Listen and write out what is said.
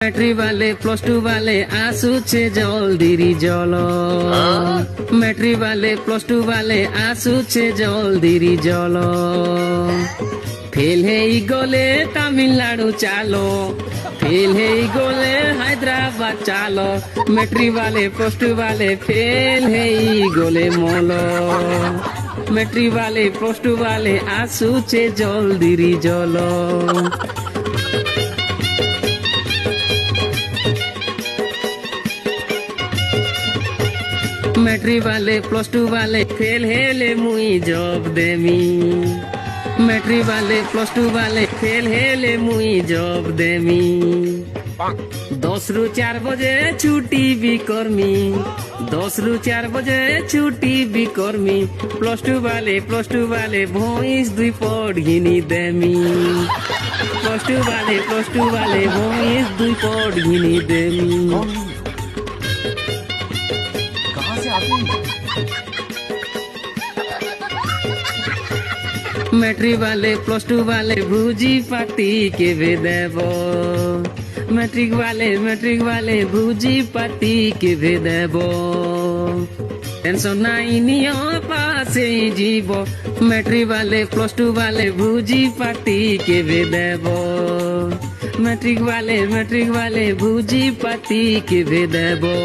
Matric वाले plus two वाले आसुचे जल्दी जल मैट्रिक वाले प्लस टू वाले आसुचे जल्दी जल फेल है गले तमिलनाडु चालो फेल है गले हैदराबाद चालो मैट्रिक वाले प्लस टू वाले फेल है गले मोलो मैट्रिक वाले प्लस टू वाले आसुचे जल्दी जल मैट्रिक वाले प्लस टू वाले फेल हेले मुई जॉब देमी मैट्रिक वाले प्लस टू वाले फेल हेले मुई जॉब देमी 10 रु 4 बजे छुट्टी भी कर्मी 10 रु 4 बजे छुट्टी भी कर्मी प्लस टू वाले भोइस 2 पट घिनी देमी प्लस टू वाले भोइस 2 पट घिनी देमी मैट्रिक वाले प्लस टू वाले भूजी पार्टी के वे देवो मैट्रिक वाले भूजी पार्टी के वे देवो टेंशन नाई नियो पासे जीवो मैट्रिक वाले प्लस टू वाले भूजी पार्टी के वे देवो मैट्रिक वाले भूजी पार्टी के वे देवो।